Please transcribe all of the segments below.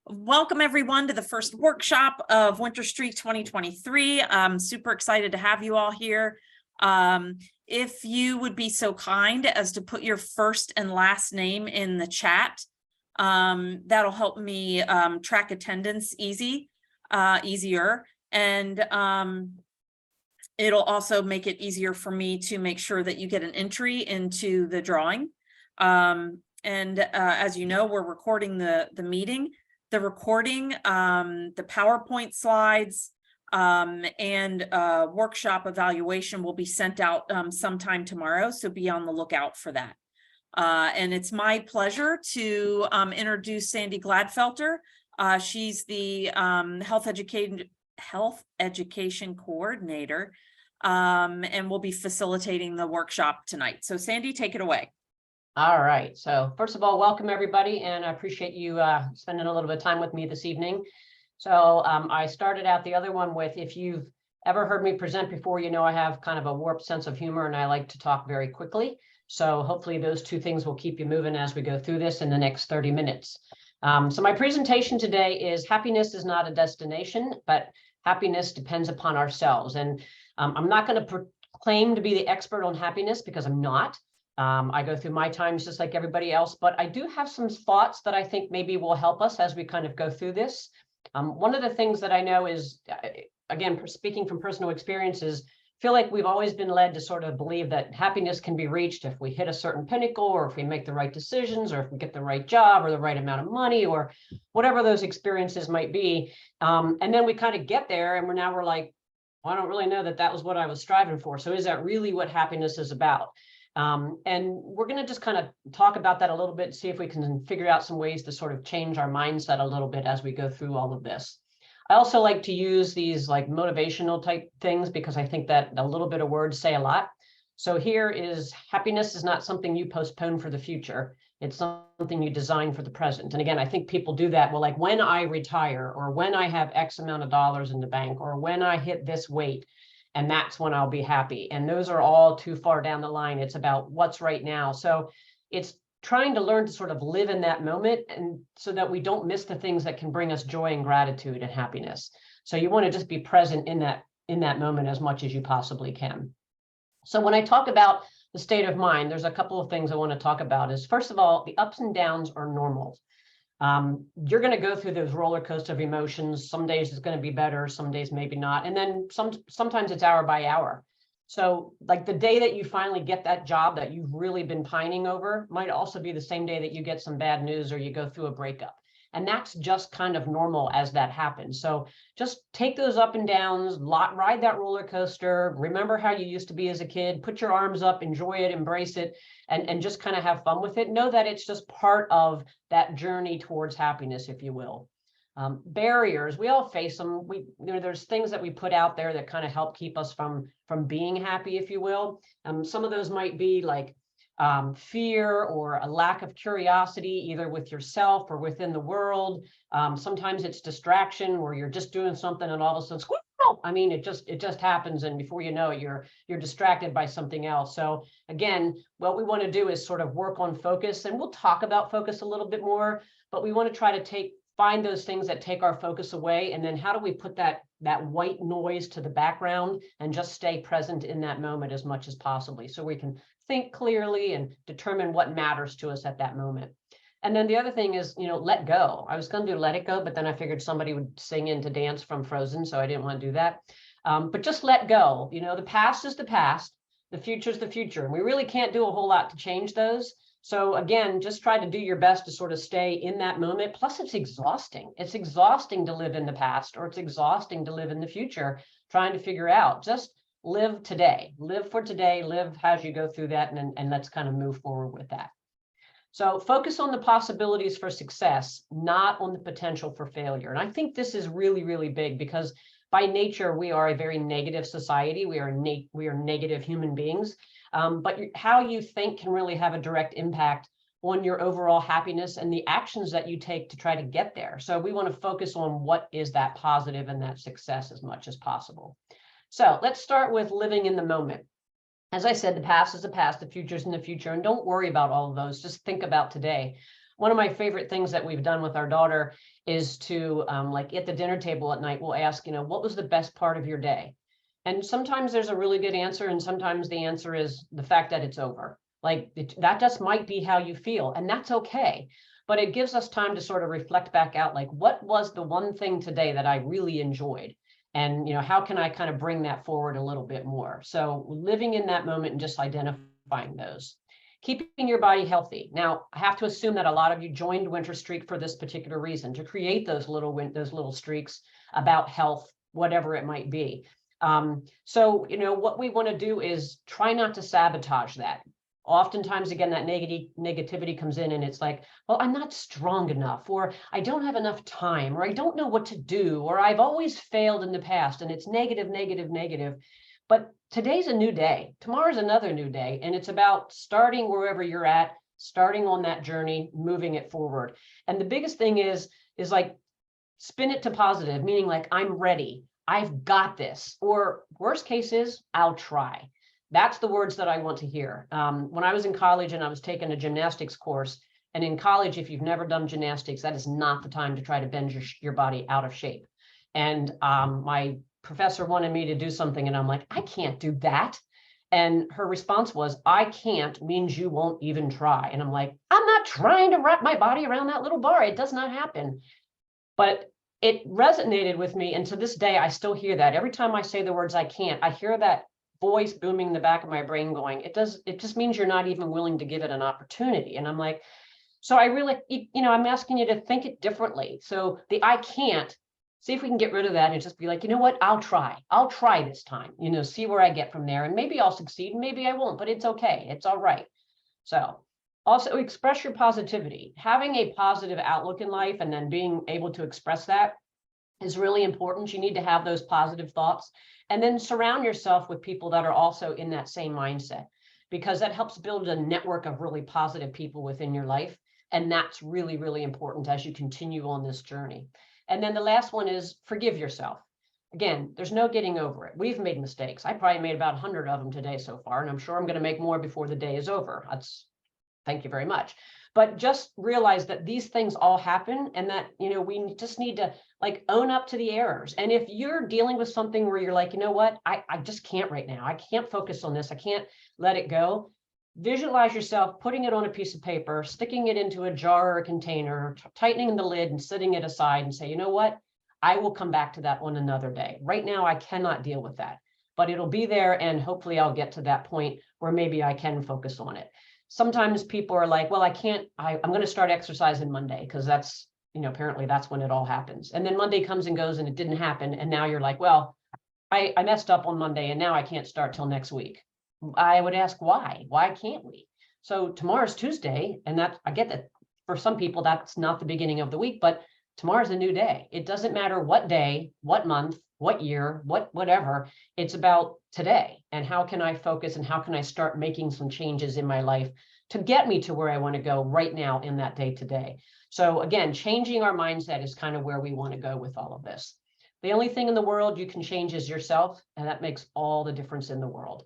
Welcome everyone to the first workshop of Winter Streak 2023. I'm super excited to have you all here. If you would be so kind as to put your first and last name in the chat, that'll help me track attendance easier. And it'll also make it easier for me to make sure that you get an entry into the drawing. As you know, we're recording the meeting. The recording, the PowerPoint slides, and workshop evaluation will be sent out sometime tomorrow, so be on the lookout for that. And it's my pleasure to introduce Sandy Gladfelter. She's the health education coordinator, and will be facilitating the workshop tonight. So Sandy, take it away. All right. So first of all, welcome everybody, and I appreciate you spending a little bit of time with me this evening. So I started out the other one with, if you've ever heard me present before, you know I have kind of a warped sense of humor and I like to talk very quickly. So hopefully those two things will keep you moving as we go through this in the next 30 minutes. So my presentation today is happiness is not a destination, but happiness depends upon ourselves. And I'm not going to claim to be the expert on happiness because I'm not. I go through my times just like everybody else, but I do have some thoughts that I think maybe will help us as we kind of go through this. One of the things that I know is, again, speaking from personal experiences, feel like we've always been led to sort of believe that happiness can be reached if we hit a certain pinnacle, or if we make the right decisions, or if we get the right job or the right amount of money, or whatever those experiences might be. And then we kind of get there and we're like, well, I don't really know that that was what I was striving for. So is that really what happiness is about? And we're going to just kind of talk about that a little bit, see if we can figure out some ways to sort of change our mindset a little bit as we go through all of this. I also like to use these like motivational type things because I think that a little bit of words say a lot. So here is, happiness is not something you postpone for the future. It's something you design for the present. And again, I think people do that. Well, like when I retire, or when I have X amount of dollars in the bank, or when I hit this weight, and that's when I'll be happy. And those are all too far down the line. It's about what's right now. So it's trying to learn to sort of live in that moment, and so that we don't miss the things that can bring us joy and gratitude and happiness. So you want to just be present in that moment as much as you possibly can. So when I talk about the state of mind, there's a couple of things I want to talk about. Is first of all, the ups and downs are normal. You're going to go through those roller coaster of emotions. Some days it's going to be better, some days maybe not. And then sometimes it's hour by hour. So like the day that you finally get that job that you've really been pining over might also be the same day that you get some bad news or you go through a breakup. And that's just kind of normal as that happens. So just take those up and downs, ride that roller coaster, remember how you used to be as a kid, put your arms up, enjoy it, embrace it, and just kind of have fun with it. Know that it's just part of that journey towards happiness, if you will. Barriers, we all face them. There's things that we put out there that kind of help keep us from being happy, if you will. Some of those might be like fear or a lack of curiosity, either with yourself or within the world. Sometimes it's distraction, where you're just doing something and all of a sudden, I mean, it just happens, and before you know it, you're distracted by something else. So again, what we want to do is sort of work on focus, and we'll talk about focus a little bit more, but we want to try to find those things that take our focus away, and then how do we put that white noise to the background and just stay present in that moment as much as possibly, so we can think clearly and determine what matters to us at that moment. And then the other thing is, let go. I was going to do let it go, but then I figured somebody would sing into Dance from Frozen, so I didn't want to do that. But just let go. The past is the past, the future is the future, and we really can't do a whole lot to change those. So again, just try to do your best to sort of stay in that moment. Plus, it's exhausting. It's exhausting to live in the past, or it's exhausting to live in the future, trying to figure out. Just live today. Live for today. Live as you go through that, and let's kind of move forward with that. So focus on the possibilities for success, not on the potential for failure. And I think this is really, really big, because by nature, we are a very negative society. We are negative human beings. But how you think can really have a direct impact on your overall happiness and the actions that you take to try to get there. So we want to focus on what is that positive and that success as much as possible. So let's start with living in the moment. As I said, the past is the past, the future is in the future, and don't worry about all of those. Just think about today. One of my favorite things that we've done with our daughter is to, like at the dinner table at night, we'll ask, what was the best part of your day? And sometimes there's a really good answer, and sometimes the answer is the fact that it's over. Like that just might be how you feel, and that's okay. But it gives us time to sort of reflect back out, like, what was the one thing today that I really enjoyed? And, how can I kind of bring that forward a little bit more? So living in that moment and just identifying those. Keeping your body healthy. Now, I have to assume that a lot of you joined Winter Streak for this particular reason, to create those little streaks about health, whatever it might be. So, what we want to do is try not to sabotage that. Oftentimes, again, that negativity comes in and it's like, well, I'm not strong enough, or I don't have enough time, or I don't know what to do, or I've always failed in the past, and it's negative, negative, negative. But today's a new day. Tomorrow's another new day. And it's about starting wherever you're at, starting on that journey, moving it forward. And the biggest thing is like, spin it to positive, meaning like, I'm ready. I've got this. Or worst case is, I'll try. That's the words that I want to hear. When I was in college and I was taking a gymnastics course, and in college, if you've never done gymnastics, that is not the time to try to bend your body out of shape. And my professor wanted me to do something, and I'm like, I can't do that. And her response was, I can't means you won't even try. And I'm like, I'm not trying to wrap my body around that little bar. It does not happen. But it resonated with me. And to this day, I still hear that. Every time I say the words I can't, I hear that voice booming in the back of my brain going, it just means you're not even willing to give it an opportunity. And I'm like, so I really, I'm asking you to think it differently. So the I can't, see if we can get rid of that and just be like, you know what, I'll try this time, see where I get from there. And maybe I'll succeed, maybe I won't, but it's okay. It's all right. So also express your positivity. Having a positive outlook in life and then being able to express that is really important. You need to have those positive thoughts, and then surround yourself with people that are also in that same mindset, because that helps build a network of really positive people within your life. And that's really, really important as you continue on this journey. And then the last one is forgive yourself. Again, there's no getting over it. We've made mistakes. I probably made about 100 of them today so far, and I'm sure I'm going to make more before the day is over. Thank you very much. But just realize that these things all happen, and that, we just need to like own up to the errors. And if you're dealing with something where you're like, you know what, I just can't right now. I can't focus on this. I can't let it go. Visualize yourself putting it on a piece of paper, sticking it into a jar or a container, tightening the lid and setting it aside and say, you know what, I will come back to that on another day. Right now, I cannot deal with that, but it'll be there. And hopefully I'll get to that point where maybe I can focus on it. Sometimes people are like, well, I'm going to start exercising Monday because that's, apparently that's when it all happens. And then Monday comes and goes and it didn't happen. And now you're like, well, I messed up on Monday and now I can't start till next week. I would ask why? Why can't we? So tomorrow's Tuesday, and I get that for some people, that's not the beginning of the week, but tomorrow's a new day. It doesn't matter what day, what month, what year, whatever. It's about today. And how can I focus, and how can I start making some changes in my life to get me to where I want to go right now in that day today? So again, changing our mindset is kind of where we want to go with all of this. The only thing in the world you can change is yourself, and that makes all the difference in the world.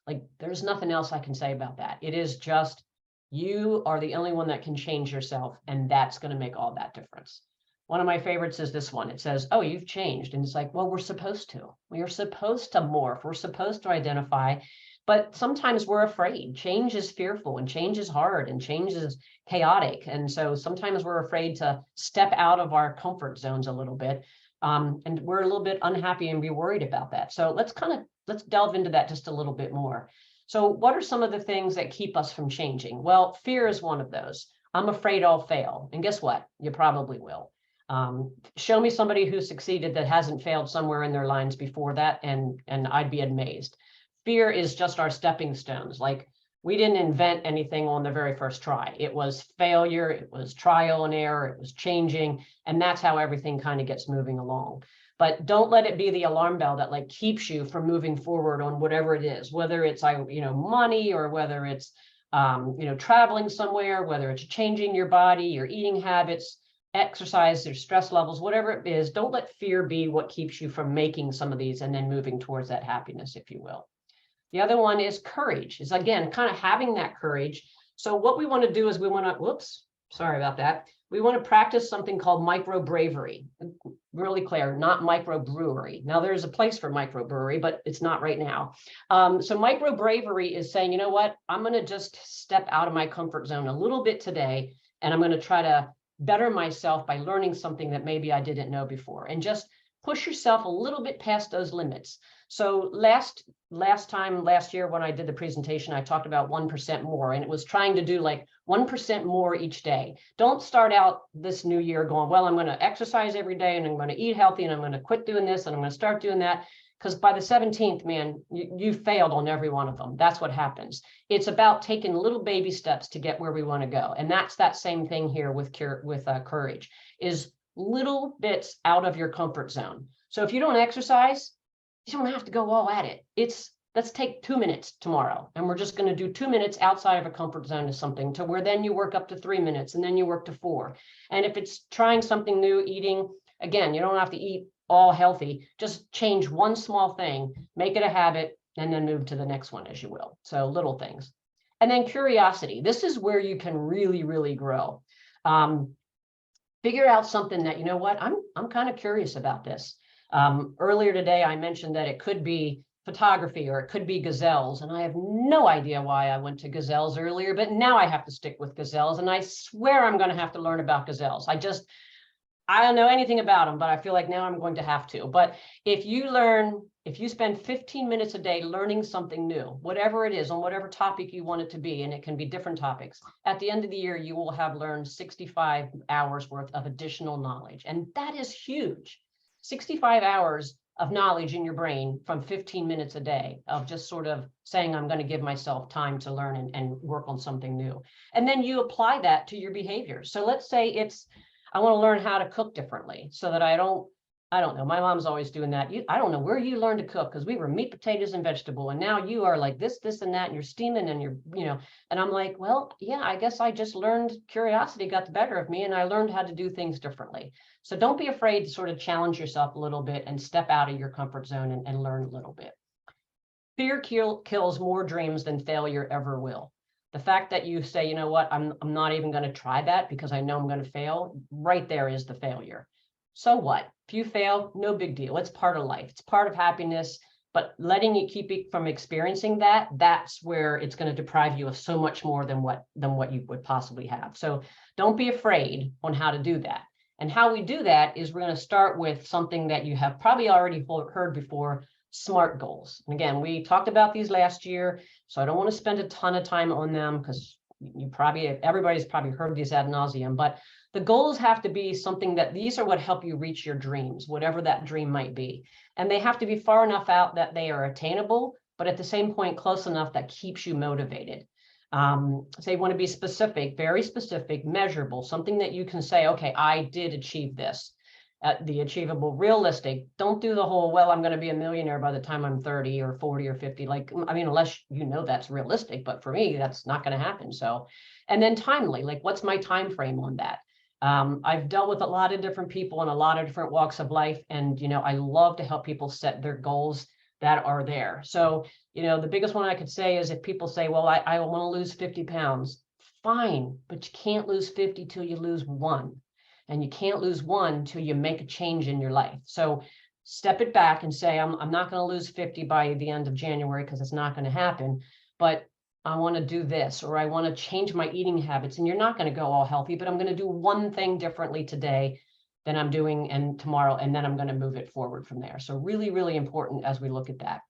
Like, there's nothing else I can say about that. It is just, you are the only one that can change yourself, and that's going to make all that difference. One of my favorites is this one. It says, oh, you've changed. And it's like, well, we're supposed to. We are supposed to morph. We're supposed to identify. But sometimes we're afraid. Change is fearful, and change is hard, and change is chaotic. And so sometimes we're afraid to step out of our comfort zones a little bit. And we're a little bit unhappy and be worried about that. So let's delve into that just a little bit more. So what are some of the things that keep us from changing? Well, fear is one of those. I'm afraid I'll fail. And guess what? You probably will. Show me somebody who succeeded that hasn't failed somewhere in their lines before that, and I'd be amazed. Fear is just our stepping stones. Like, we didn't invent anything on the very first try. It was failure, it was trial and error, it was changing, and that's how everything kind of gets moving along. But don't let it be the alarm bell that like keeps you from moving forward on whatever it is, whether it's money, or whether it's traveling somewhere, whether it's changing your body, your eating habits, exercise, your stress levels, whatever it is. Don't let fear be what keeps you from making some of these and then moving towards that happiness, if you will. The other one is courage, is again, kind of having that courage. So what we want to do is we want to, sorry about that. We want to practice something called micro bravery. Really clear, not micro brewery. Now there's a place for micro brewery, but it's not right now. So micro bravery is saying, you know what, I'm going to just step out of my comfort zone a little bit today, and I'm going to try to better myself by learning something that maybe I didn't know before, and just push yourself a little bit past those limits. So last year when I did the presentation, I talked about 1% more, and it was trying to do like 1% more each day. Don't start out this new year going, well, I'm going to exercise every day, and I'm going to eat healthy, and I'm going to quit doing this, and I'm going to start doing that. Because by the 17th, man, you failed on every one of them. That's what happens. It's about taking little baby steps to get where we want to go. And that's that same thing here with courage, is little bits out of your comfort zone. So if you don't exercise, you don't have to go all at it. Let's take 2 minutes tomorrow, and we're just going to do 2 minutes outside of a comfort zone of something, to where then you work up to 3 minutes, and then you work to 4. And if it's trying something new, eating, again, you don't have to eat all healthy. Just change one small thing, make it a habit, and then move to the next one as you will. So little things. And then curiosity. This is where you can really, really grow. Figure out something that, you know what, I'm kind of curious about this. Earlier today, I mentioned that it could be photography, or it could be gazelles. And I have no idea why I went to gazelles earlier, but now I have to stick with gazelles. And I swear I'm going to have to learn about gazelles. I don't know anything about them, but I feel like now I'm going to have to. But if you spend 15 minutes a day learning something new, whatever it is, on whatever topic you want it to be, and it can be different topics, at the end of the year, you will have learned 65 hours worth of additional knowledge. And that is huge. 65 hours of knowledge in your brain from 15 minutes a day of just sort of saying, I'm going to give myself time to learn and work on something new. And then you apply that to your behavior. So let's say I want to learn how to cook differently, so that I don't know. My mom's always doing that. I don't know where you learned to cook, because we were meat, potatoes, and vegetable. And now you are like this, and that, and you're steaming, and and I'm like, well, yeah, I guess I just learned, curiosity got the better of me, and I learned how to do things differently. So don't be afraid to sort of challenge yourself a little bit and step out of your comfort zone and learn a little bit. Fear kills more dreams than failure ever will. The fact that you say, you know what, I'm not even going to try that because I know I'm going to fail, right there is the failure. So what? If you fail, no big deal. It's part of life. It's part of happiness. But letting you keep it from experiencing that's where it's going to deprive you of so much more than what you would possibly have. So don't be afraid on how to do that. And how we do that is we're going to start with something that you have probably already heard before, SMART goals. And again, we talked about these last year, so I don't want to spend a ton of time on them, because everybody's probably heard these ad nauseum, but the goals have to be something that these are what help you reach your dreams, whatever that dream might be. And they have to be far enough out that they are attainable, but at the same point, close enough that keeps you motivated. So you want to be specific, very specific, measurable, something that you can say, okay, I did achieve this. The achievable, realistic. Don't do the whole, well, I'm going to be a millionaire by the time I'm 30 or 40 or 50. Like, I mean, unless you know that's realistic, but for me, that's not going to happen. So, and then timely, like, what's my time frame on that? I've dealt with a lot of different people in a lot of different walks of life. And, I love to help people set their goals that are there. So, the biggest one I could say is if people say, well, I want to lose 50 pounds, fine, but you can't lose 50 till you lose 1. And you can't lose 1 till you make a change in your life. So step it back and say, I'm not going to lose 50 by the end of January, because it's not going to happen. But I want to do this, or I want to change my eating habits. And you're not going to go all healthy, but I'm going to do one thing differently today than I'm doing and tomorrow, and then I'm going to move it forward from there. So really, really important as we look at that.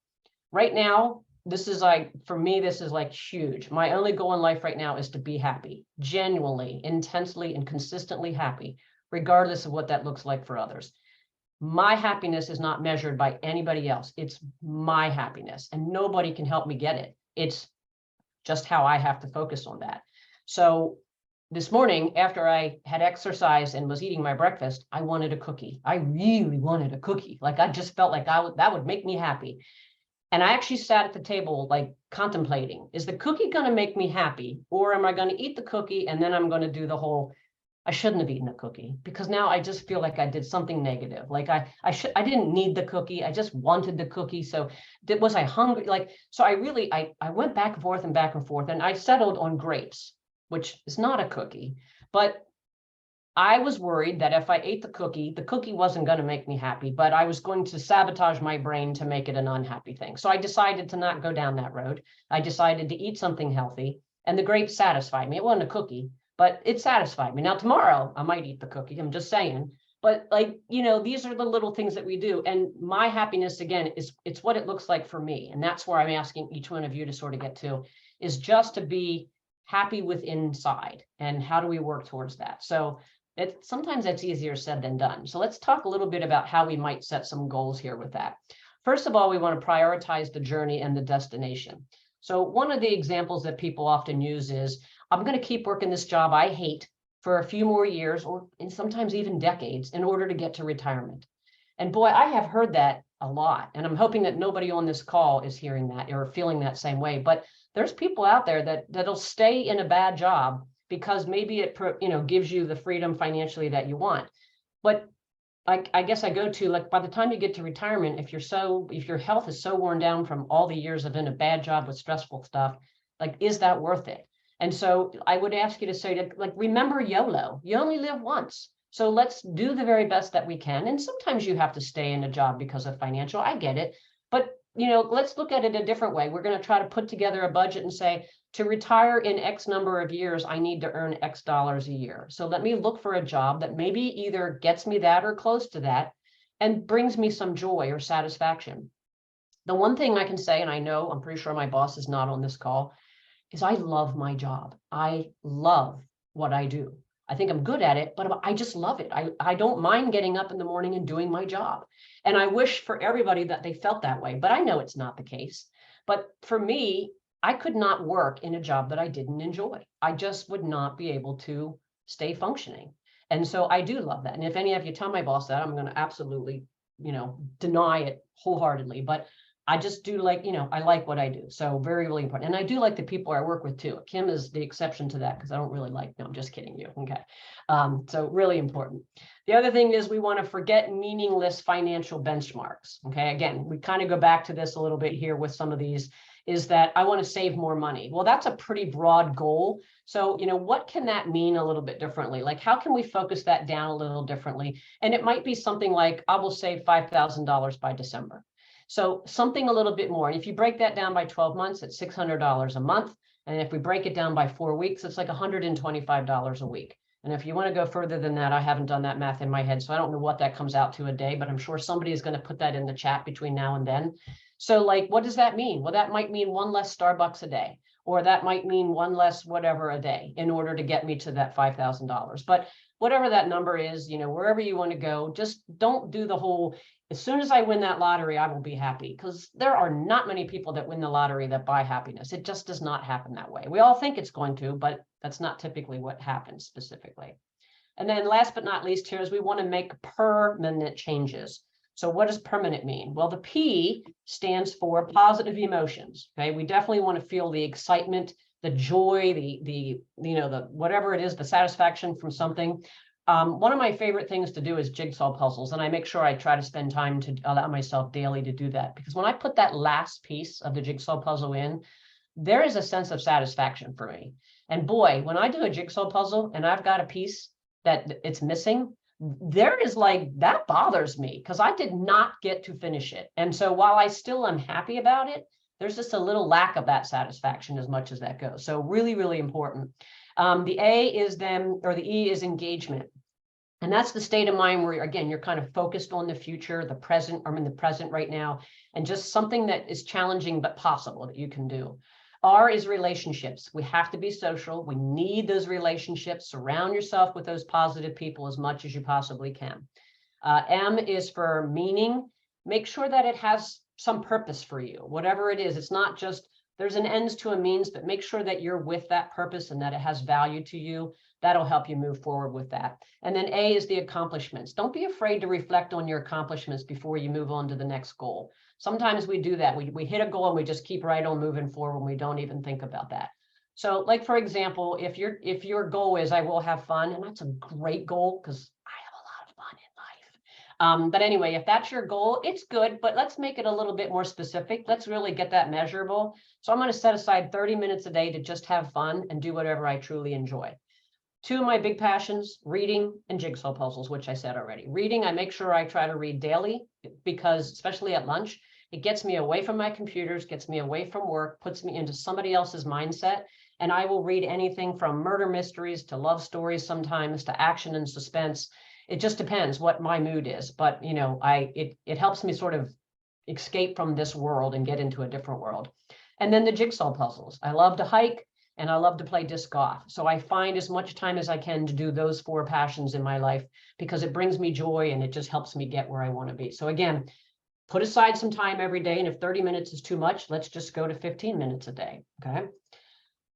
Right now, this is like, for me, this is like huge. My only goal in life right now is to be happy, genuinely, intensely, and consistently happy, regardless of what that looks like for others. My happiness is not measured by anybody else. It's my happiness, and nobody can help me get it. It's just how I have to focus on that. So this morning, after I had exercised and was eating my breakfast, I wanted a cookie. I really wanted a cookie. Like, I just felt like that would make me happy. And I actually sat at the table, like, contemplating, is the cookie going to make me happy? Or am I going to eat the cookie and then I'm going to do the whole, I shouldn't have eaten a cookie, because now I just feel like I did something negative. Like I didn't need the cookie. I just wanted the cookie. So was I hungry? Like, so I went back and forth, and I settled on grapes, which is not a cookie, But I was worried that if I ate the cookie wasn't going to make me happy, but I was going to sabotage my brain to make it an unhappy thing. So I decided to not go down that road. I decided to eat something healthy, and the grapes satisfied me. It wasn't a cookie, but it satisfied me. Now, tomorrow I might eat the cookie. I'm just saying. But like, these are the little things that we do. And my happiness, again, it's what it looks like for me. And that's where I'm asking each one of you to sort of get to, is just to be happy with inside. And how do we work towards that? So sometimes that's easier said than done. So let's talk a little bit about how we might set some goals here with that. First of all, we want to prioritize the journey and the destination. So one of the examples that people often use is, I'm going to keep working this job I hate for a few more years, or sometimes even decades, in order to get to retirement. And boy, I have heard that a lot. And I'm hoping that nobody on this call is hearing that or feeling that same way. But there's people out there that'll stay in a bad job because maybe it gives you the freedom financially that you want. But I guess I go to, like, by the time you get to retirement, if your health is so worn down from all the years of in a bad job with stressful stuff, like, is that worth it? And so I would ask you to say, like, remember YOLO, you only live once. So let's do the very best that we can. And sometimes you have to stay in a job because of financial, I get it. But, let's look at it a different way. We're going to try to put together a budget and say, to retire in X number of years, I need to earn X dollars a year. So let me look for a job that maybe either gets me that or close to that and brings me some joy or satisfaction. The one thing I can say, and I'm pretty sure my boss is not on this call, is I love my job. I love what I do. I think I'm good at it, but I just love it. I don't mind getting up in the morning and doing my job. And I wish for everybody that they felt that way, but I know it's not the case. But for me, I could not work in a job that I didn't enjoy. I just would not be able to stay functioning. And so I do love that. And if any of you tell my boss that, I'm going to absolutely, deny it wholeheartedly. But I just do like, I like what I do. So very, really important. And I do like the people I work with too. Kim is the exception to that because I don't really no, I'm just kidding you. Okay. So really important. The other thing is we want to forget meaningless financial benchmarks. Okay. Again, we kind of go back to this a little bit here with some of these, is that I want to save more money. Well, that's a pretty broad goal. So, what can that mean a little bit differently? Like, how can we focus that down a little differently? And it might be something like, I will save $5,000 by December. So something a little bit more. And if you break that down by 12 months, it's $600 a month. And if we break it down by 4 weeks, it's like $125 a week. And if you want to go further than that, I haven't done that math in my head, so I don't know what that comes out to a day, but I'm sure somebody is going to put that in the chat between now and then. So like, what does that mean? Well, that might mean one less Starbucks a day, or that might mean one less whatever a day in order to get me to that $5,000. But whatever that number is, wherever you want to go, just don't do the whole, as soon as I win that lottery, I will be happy, because there are not many people that win the lottery that buy happiness. It just does not happen that way. We all think it's going to, but that's not typically what happens specifically. And then last but not least here is we want to make permanent changes. So what does permanent mean? Well, the P stands for positive emotions. Okay, we definitely want to feel the excitement, the joy, the whatever it is, the satisfaction from something. One of my favorite things to do is jigsaw puzzles, and I make sure I try to spend time to allow myself daily to do that, because when I put that last piece of the jigsaw puzzle in, there is a sense of satisfaction for me. And boy, when I do a jigsaw puzzle and I've got a piece that it's missing, there is like, that bothers me because I did not get to finish it. And so while I still am happy about it, there's just a little lack of that satisfaction as much as that goes. So really, really important. The A is then, or the E is engagement. And that's the state of mind where, again, you're kind of focused on the future, the present. I'm in the present right now, and just something that is challenging but possible that you can do. R is relationships. We have to be social. We need those relationships. Surround yourself with those positive people as much as you possibly can. M is for meaning. Make sure that it has some purpose for you, whatever it is. It's not just there's an ends to a means, but make sure that you're with that purpose and that it has value to you. That'll help you move forward with that. And then A is the accomplishments. Don't be afraid to reflect on your accomplishments before you move on to the next goal. Sometimes we do that. We hit a goal and we just keep right on moving forward and we don't even think about that. So like, for example, if your goal is I will have fun, and that's a great goal because I have a lot of fun in life. But anyway, if that's your goal, it's good, but let's make it a little bit more specific. Let's really get that measurable. So I'm going to set aside 30 minutes a day to just have fun and do whatever I truly enjoy. Two of my big passions, reading and jigsaw puzzles, which I said already. Reading, I make sure I try to read daily because especially at lunch, it gets me away from my computers, gets me away from work, puts me into somebody else's mindset. And I will read anything from murder mysteries to love stories sometimes to action and suspense. It just depends what my mood is. But, you know, it helps me sort of escape from this world and get into a different world. And then the jigsaw puzzles. I love to hike and I love to play disc golf. So I find as much time as I can to do those 4 passions in my life because it brings me joy and it just helps me get where I want to be. So again, put aside some time every day. And if 30 minutes is too much, let's just go to 15 minutes a day. Okay.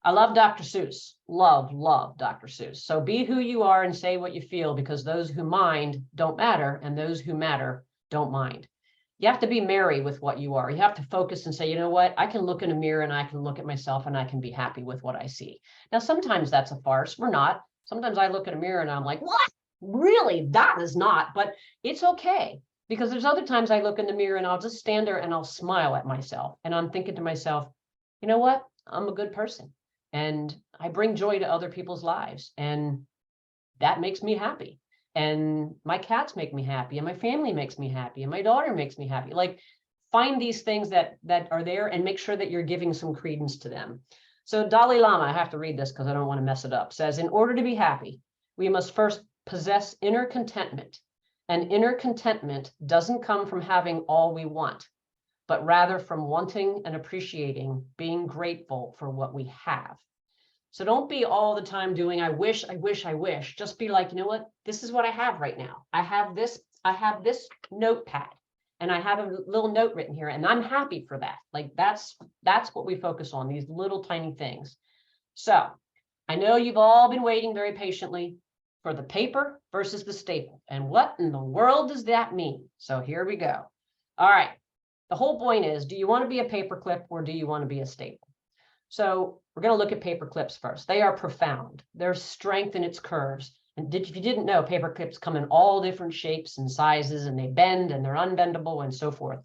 I love Dr. Seuss. Love Dr. Seuss. So be who you are and say what you feel because those who mind don't matter and those who matter don't mind. You have to be merry with what you are. You have to focus and say, you know what, I can look in a mirror and I can look at myself and I can be happy with what I see. Now, sometimes that's a farce. We're not. Sometimes I look in a mirror and I'm like, what? Really? That is not. But it's okay. Because there's other times I look in the mirror and I'll just stand there and I'll smile at myself. And I'm thinking to myself, you know what? I'm a good person. And I bring joy to other people's lives. And that makes me happy. And my cats make me happy. And my family makes me happy. And my daughter makes me happy. Like, find these things that are there and make sure that you're giving some credence to them. So Dalai Lama, I have to read this because I don't want to mess it up, says, in order to be happy, we must first possess inner contentment. And inner contentment doesn't come from having all we want, but rather from wanting and appreciating, being grateful for what we have. So don't be all the time doing, I wish. Just be like, you know what? This is what I have right now. I have this notepad and I have a little note written here and I'm happy for that. Like that's what we focus on, these little tiny things. So I know you've all been waiting very patiently for the paper versus the staple. And what in the world does that mean? So here we go. All right. The whole point is, do you want to be a paperclip or do you want to be a staple? So we're going to look at paper clips first. They are profound. There's strength in its curves. And if you didn't know, paper clips come in all different shapes and sizes, and they bend and they're unbendable and so forth.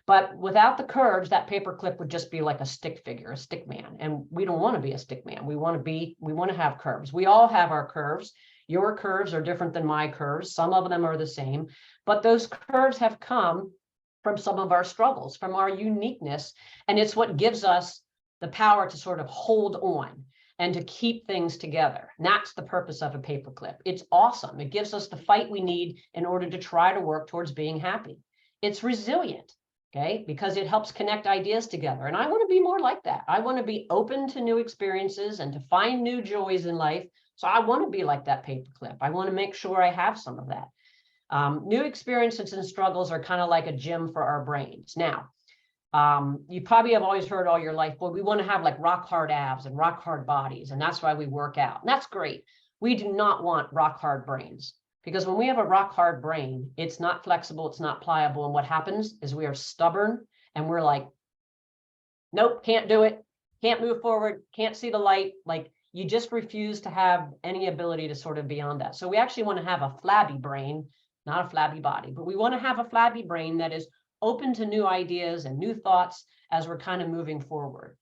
But without the curves, that paper clip would just be like a stick figure, a stick man. And we don't want to be a stick man. We want to have curves. We all have our curves. Your curves are different than my curves. Some of them are the same, but those curves have come from some of our struggles, from our uniqueness. And it's what gives us the power to sort of hold on and to keep things together. And that's the purpose of a paperclip. It's awesome. It gives us the fight we need in order to try to work towards being happy. It's resilient, okay, because it helps connect ideas together. And I want to be more like that. I want to be open to new experiences and to find new joys in life. So I want to be like that paperclip. I want to make sure I have some of that. New experiences and struggles are kind of like a gym for our brains. Now, you probably have always heard all your life, well, we want to have like rock hard abs and rock hard bodies, and that's why we work out. And that's great. We do not want rock hard brains, because when we have a rock hard brain, it's not flexible, it's not pliable. And what happens is we are stubborn and we're like, nope, can't do it, can't move forward, can't see the light. Like, you just refuse to have any ability to sort of beyond that. So we actually want to have a flabby brain, not a flabby body, but we want to have a flabby brain that is open to new ideas and new thoughts as we're kind of moving forward.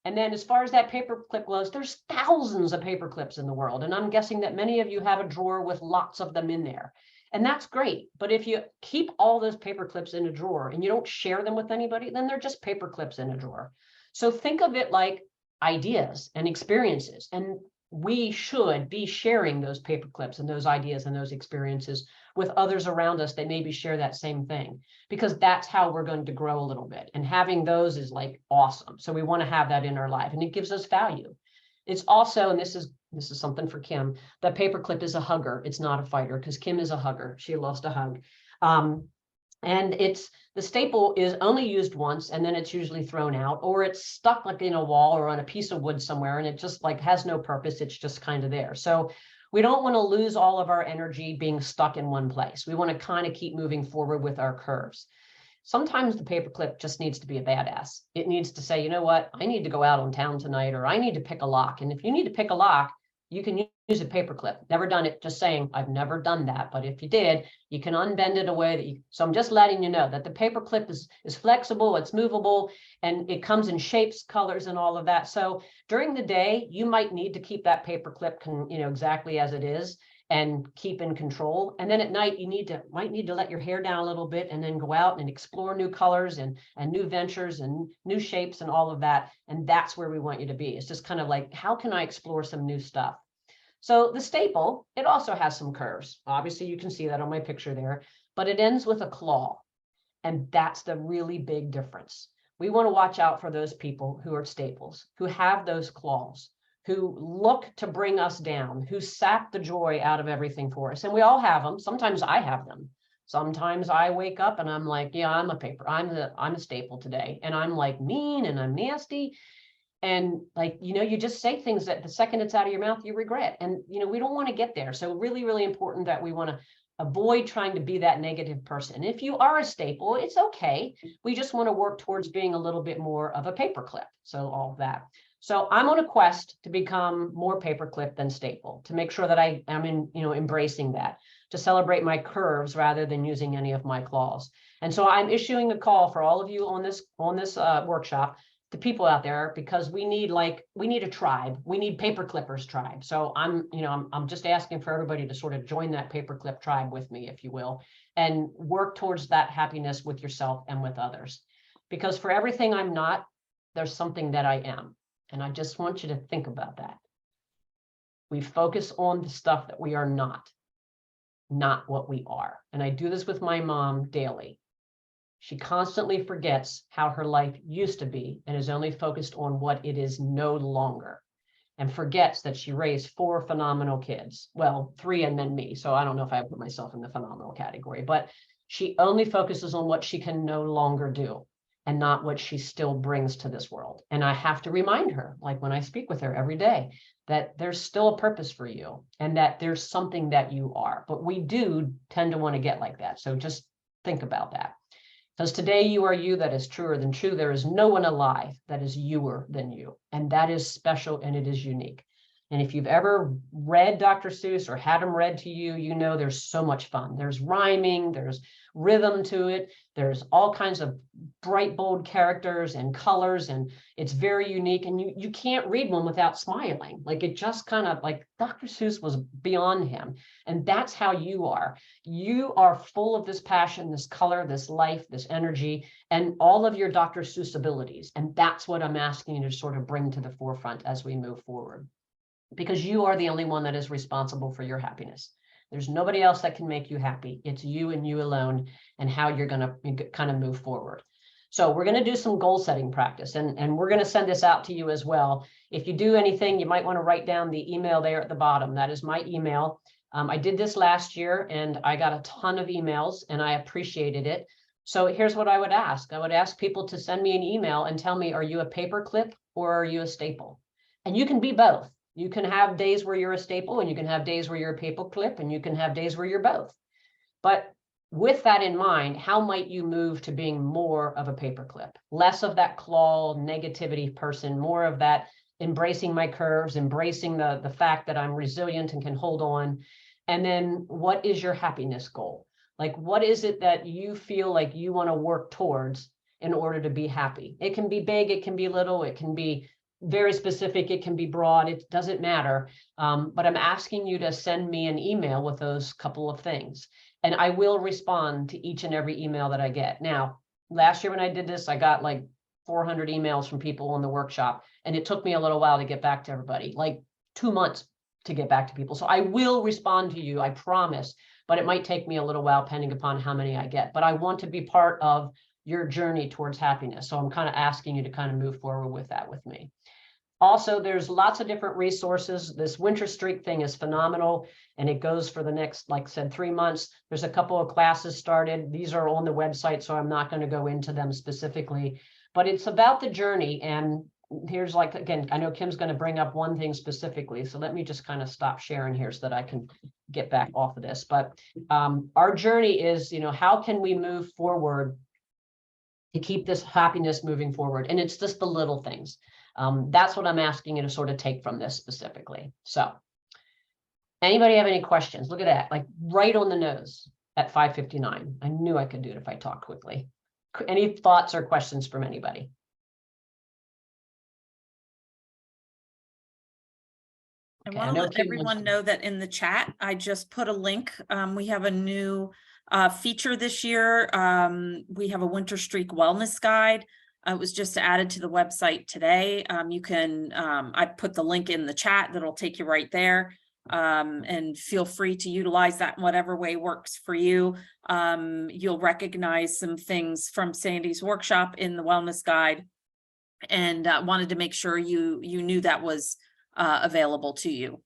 And then as far as that paperclip goes, there's thousands of paperclips in the world. And I'm guessing that many of you have a drawer with lots of them in there. And that's great. But if you keep all those paperclips in a drawer and you don't share them with anybody, then they're just paperclips in a drawer. So think of it like ideas and experiences. And we should be sharing those paperclips and those ideas and those experiences with others around us that maybe share that same thing, because that's how we're going to grow a little bit. And having those is like awesome. So we want to have that in our life, and it gives us value. It's also, and this is something for Kim, that paperclip is a hugger. It's not a fighter, because Kim is a hugger. She loves to hug. And the staple is only used once, and then it's usually thrown out, or it's stuck like in a wall or on a piece of wood somewhere, and it just like has no purpose. It's just kind of there. So we don't want to lose all of our energy being stuck in one place. We want to kind of keep moving forward with our curves. Sometimes the paperclip just needs to be a badass. It needs to say, you know what, I need to go out on town tonight, or I need to pick a lock. And if you need to pick a lock, you can use a paper clip. Never done it, just saying, I've never done that. But if you did, you can unbend it away. That you, so I'm just letting you know that the paper clip is flexible, it's movable, and it comes in shapes, colors, and all of that. So during the day, you might need to keep that paper clip exactly as it is and keep in control. And then at night, you might need to let your hair down a little bit and then go out and explore new colors and new ventures and new shapes and all of that. And that's where we want you to be. It's just kind of like, how can I explore some new stuff? So the staple, it also has some curves. Obviously, you can see that on my picture there, but it ends with a claw. And that's the really big difference. We want to watch out for those people who are staples, who have those claws, who look to bring us down, who sap the joy out of everything for us. And we all have them. Sometimes I have them. Sometimes I wake up and I'm like, yeah, I'm a staple today. And I'm like mean and I'm nasty. And like, you just say things that the second it's out of your mouth, you regret. And, we don't want to get there. So really, really important that we want to avoid trying to be that negative person. If you are a staple, it's okay. We just want to work towards being a little bit more of a paperclip. So all of that. So I'm on a quest to become more paperclip than staple, to make sure that I am embracing that, to celebrate my curves rather than using any of my claws. And so I'm issuing a call for all of you on this workshop, the people out there, because we need a tribe. We need paper clippers tribe. So I'm just asking for everybody to sort of join that paperclip tribe with me, if you will, and work towards that happiness with yourself and with others. Because for everything I'm not, there's something that I am. And I just want you to think about that. We focus on the stuff that we are not what we are. And I do this with my mom daily. She constantly forgets how her life used to be and is only focused on what it is no longer, and forgets that she raised 4 phenomenal kids. Well, 3 and then me. So I don't know if I put myself in the phenomenal category, but she only focuses on what she can no longer do and not what she still brings to this world. And I have to remind her, like when I speak with her every day, that there's still a purpose for you and that there's something that you are. But we do tend to want to get like that. So just think about that. Because today you are you that is truer than true. There is no one alive that is youer than you. And that is special and it is unique. And if you've ever read Dr. Seuss or had him read to you, you know there's so much fun. There's rhyming, there's rhythm to it. There's all kinds of bright, bold characters and colors, and it's very unique. And you can't read one without smiling. Like it just kind of like Dr. Seuss was beyond him. And that's how you are. You are full of this passion, this color, this life, this energy, and all of your Dr. Seuss abilities. And that's what I'm asking you to sort of bring to the forefront as we move forward. Because you are the only one that is responsible for your happiness. There's nobody else that can make you happy. It's you and you alone, and how you're going to kind of move forward. So we're going to do some goal setting practice, and we're going to send this out to you as well. If you do anything, you might want to write down the email there at the bottom. That is my email. I did this last year and I got a ton of emails and I appreciated it. So here's what I would ask. I would ask people to send me an email and tell me, are you a paperclip or are you a staple? And you can be both. You can have days where you're a staple and you can have days where you're a paperclip and you can have days where you're both. But with that in mind, how might you move to being more of a paperclip? Less of that claw negativity person, more of that embracing my curves, embracing the fact that I'm resilient and can hold on. And then what is your happiness goal? Like, what is it that you feel like you want to work towards in order to be happy? It can be big, it can be little, it can be very specific, it can be broad, it doesn't matter. But I'm asking you to send me an email with those couple of things. And I will respond to each and every email that I get. Now, last year when I did this, I got like 400 emails from people on the workshop, and it took me a little while to get back to everybody, like 2 months to get back to people. So I will respond to you, I promise, but it might take me a little while depending upon how many I get. But I want to be part of your journey towards happiness. So I'm kind of asking you to kind of move forward with that with me. Also, there's lots of different resources. This winter streak thing is phenomenal, and it goes for the next, like I said, 3 months. There's a couple of classes started. These are on the website, so I'm not going to go into them specifically, but it's about the journey. And here's like, again, I know Kim's going to bring up one thing specifically, so let me just kind of stop sharing here so that I can get back off of this. But our journey is, how can we move forward to keep this happiness moving forward? And it's just the little things. That's what I'm asking you to sort of take from this specifically. So Anybody have any questions? Look at that, like right on the nose at 5:59. I knew I could do it if I talked quickly. Any thoughts or questions from anybody? I Okay, want I to know let Kim wants everyone to- know that in the chat, I just put a link. We have a new feature this year. We have a Winter Streak Wellness Guide. It was just added to the website today. You can, I put the link in the chat that'll take you right there. And feel free to utilize that in whatever way works for you. You'll recognize some things from Sandy's workshop in the Wellness Guide, and wanted to make sure you knew that was available to you.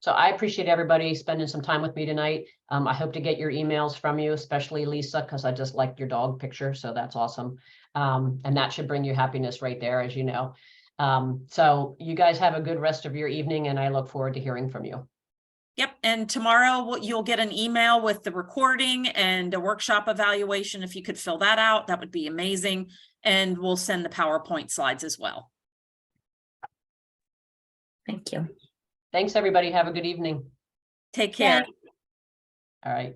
So I appreciate everybody spending some time with me tonight. I hope to get your emails from you, especially Lisa, because I just liked your dog picture, so that's awesome. And that should bring you happiness right there, as you know. So you guys have a good rest of your evening, and I look forward to hearing from you. Yep, and tomorrow you'll get an email with the recording and a workshop evaluation. If you could fill that out, that would be amazing. And we'll send the PowerPoint slides as well. Thank you. Thanks, everybody. Have a good evening. Take care. All right.